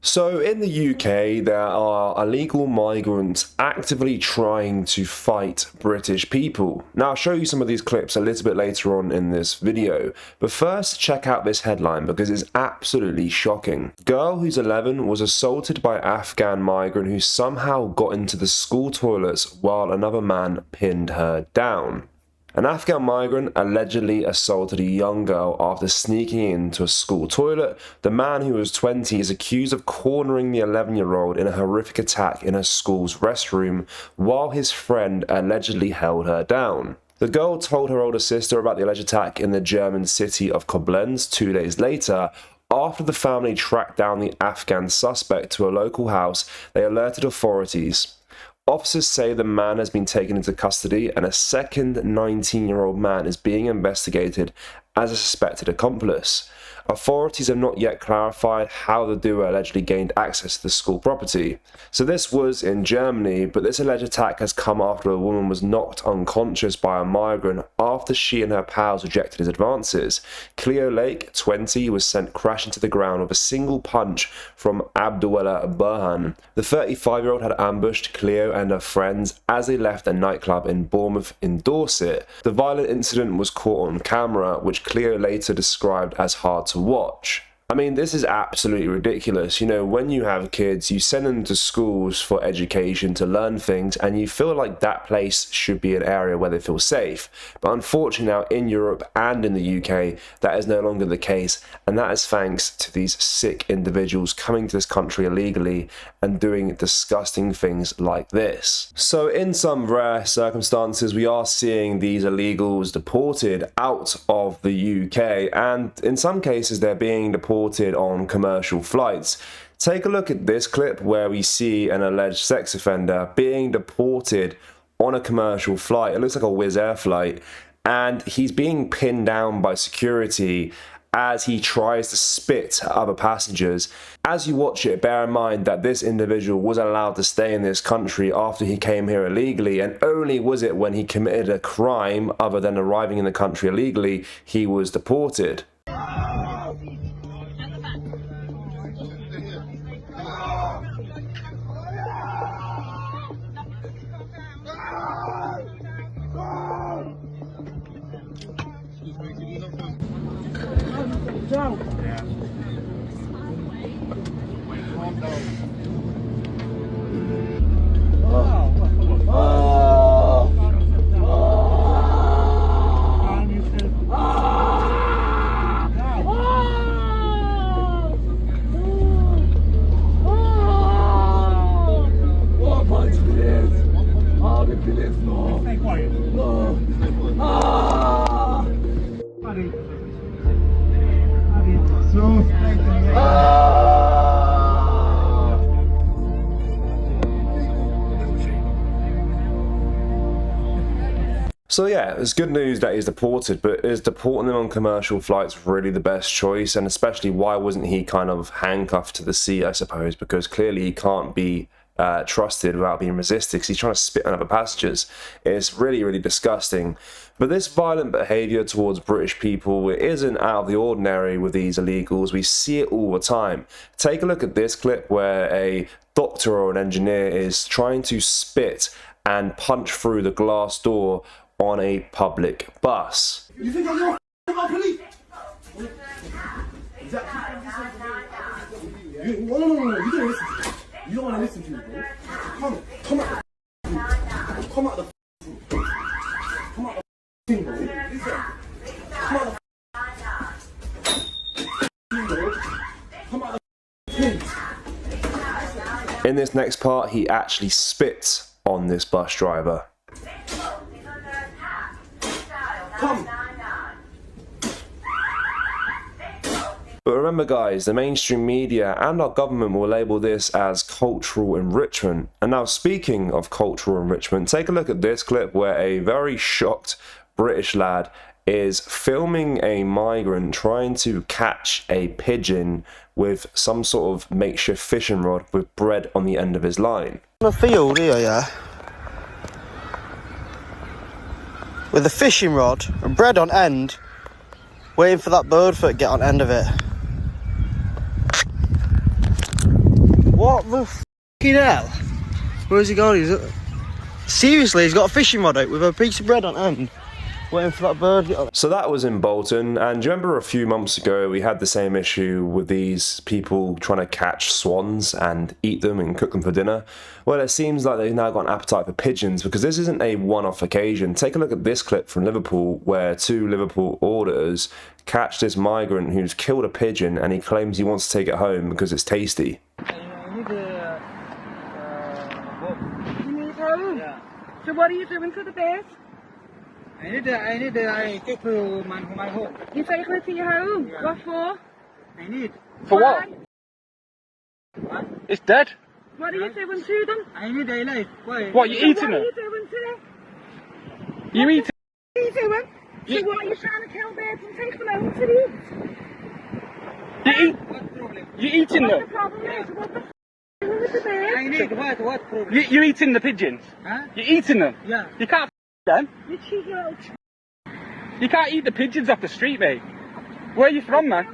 So in the UK, there are illegal migrants actively trying to fight British people. Now I'll show you some of these clips a little bit later on in this video, but first check out this headline because it's absolutely shocking. Girl who's 11 was assaulted by Afghan migrant who somehow got into the school toilets while another man pinned her down. An Afghan migrant allegedly assaulted a young girl after sneaking into a school toilet. The man, who was 20, is accused of cornering the 11-year-old in a horrific attack in a school's restroom while his friend allegedly held her down. The girl told her older sister about the alleged attack in the German city of Koblenz 2 days later. After the family tracked down the Afghan suspect to a local house, they alerted authorities. Officers say the man has been taken into custody and a second 19-year-old man is being investigated as a suspected accomplice. Authorities have not yet clarified how the duo allegedly gained access to the school property. So this was in Germany, but this alleged attack has come after a woman was knocked unconscious by a migrant after she and her pals rejected his advances. Cleo Lake, 20, was sent crashing to the ground with a single punch from Abdullah Burhan. The 35-year-old had ambushed Cleo and her friends as they left a nightclub in Bournemouth in Dorset. The violent incident was caught on camera, which Cleo later described as hard to watch. I mean, this is absolutely ridiculous. You know, when you have kids, you send them to schools for education to learn things, and you feel like that place should be an area where they feel safe. But unfortunately now in Europe and in the UK, that is no longer the case, and that is thanks to these sick individuals coming to this country illegally and doing disgusting things like this. So in some rare circumstances, we are seeing these illegals deported out of the UK, and in some cases they're being deported on commercial flights. Take a look at this clip where we see an alleged sex offender being deported on a commercial flight. It looks like a Wizz Air flight, and he's being pinned down by security as he tries to spit at other passengers. As you watch it, bear in mind that this individual was allowed to stay in this country after he came here illegally, and only was it when he committed a crime other than arriving in the country illegally he was deported. Drunk. Yeah. Calm down. Stay quiet. So yeah, it's good news that he's deported, but is deporting them on commercial flights really the best choice? And especially, why wasn't he kind of handcuffed to the seat, I suppose? Because clearly he can't be trusted without being resisted, because he's trying to spit on other passengers. It's really, really disgusting. But this violent behaviour towards British people, it isn't out of the ordinary with these illegals. We see it all the time. Take a look at this clip where a doctor or an engineer is trying to spit and punch through the glass door on a public bus. You think I'm your police? No, you don't listen to me. You don't want to listen to me, bro. Come out the Come out the thing, bro. Come out the thing. In this next part, he actually spits on this bus driver. Come. But remember guys, the mainstream media and our government will label this as cultural enrichment. And now, speaking of cultural enrichment, take a look at this clip where a very shocked British lad is filming a migrant trying to catch a pigeon with some sort of makeshift fishing rod with bread on the end of his line. On a field here, yeah, with a fishing rod and bread on end, waiting for that bird foot to get on end of it. What the f***ing hell? Where's he going? Seriously, he's got a fishing rod out with a piece of bread on end, waiting for that bird to get on it. So that was in Bolton, and do you remember a few months ago we had the same issue with these people trying to catch swans and eat them and cook them for dinner? Well, it seems like they've now got an appetite for pigeons, because this isn't a one-off occasion. Take a look at this clip from Liverpool where two Liverpool auditors catch this migrant who's killed a pigeon and he claims he wants to take it home because it's tasty. Yeah. So what are you doing to the bird? I take to my home. You take it to your home? Yeah. What for? I need. For Why? what? It's dead. What are you doing to them? I need a life. Why? What are you eating them? What are you doing to them? You eat it? What are you doing? So what are you trying to kill birds and take them home to eat? What problem? You eating them? What the problem is? What the f*** with the birds? I need what problem? You eating the pigeons? Huh? You eating them? Yeah. You can't them. You cheeky little You can't eat the pigeons off the street, mate. Where are you from, man?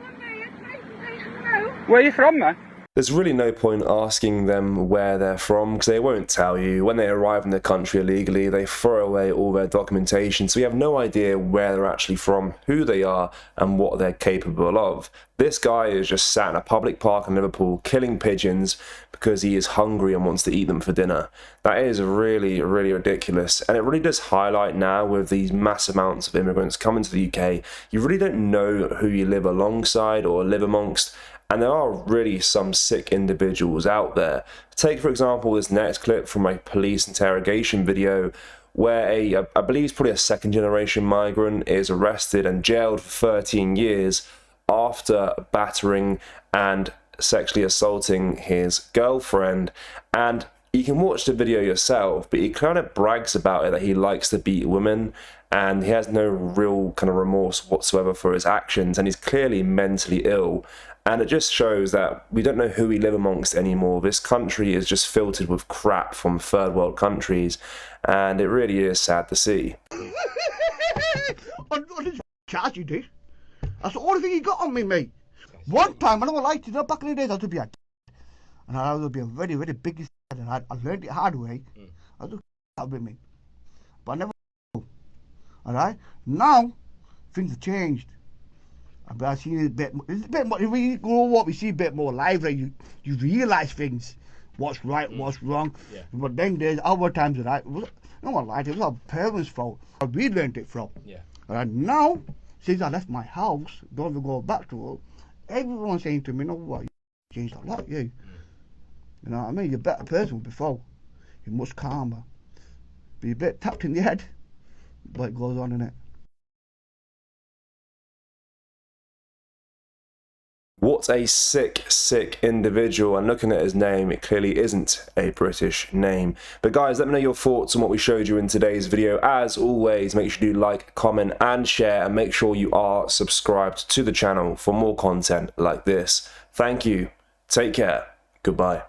Where are you from, man? There's really no point asking them where they're from, because they won't tell you. When they arrive in the country illegally, they throw away all their documentation, so we have no idea where they're actually from, who they are, and what they're capable of. This guy is just sat in a public park in Liverpool killing pigeons because he is hungry and wants to eat them for dinner. That is really, really ridiculous, and it really does highlight now, with these mass amounts of immigrants coming to the UK, you really don't know who you live alongside or live amongst. And there are really some sick individuals out there. Take, for example, this next clip from a police interrogation video where I believe it's probably a second-generation migrant is arrested and jailed for 13 years after battering and sexually assaulting his girlfriend. And you can watch the video yourself, but he kind of brags about it that he likes to beat women, and he has no real kind of remorse whatsoever for his actions, and he's clearly mentally ill. And it just shows that we don't know who we live amongst anymore. This country is just filtered with crap from third world countries, and it really is sad to see. I didn't charge you, did. That's the only thing you got on me, mate. One time, I don't like to, back in the days, I was to be a and I was to be a very, very big and I learned it hard way. I was to with me. But I never alright? Now, things have changed. I've seen it a bit more, when you grow up, you see a bit more lively, you realise things, what's right, what's wrong. Yeah. But then there's other times that it was our parents' fault, we learned it from. Yeah. And now, since I left my house, don't even go back to it, everyone's saying to me, no, what, you changed a lot, you. You know what I mean? You're a better person before. You're much calmer. Be a bit tapped in the head, but it goes on, innit? What a sick, sick individual, and looking at his name, it clearly isn't a British name. But guys, let me know your thoughts on what we showed you in today's video. As always, make sure you like, comment, and share, and make sure you are subscribed to the channel for more content like this. Thank you, take care, goodbye.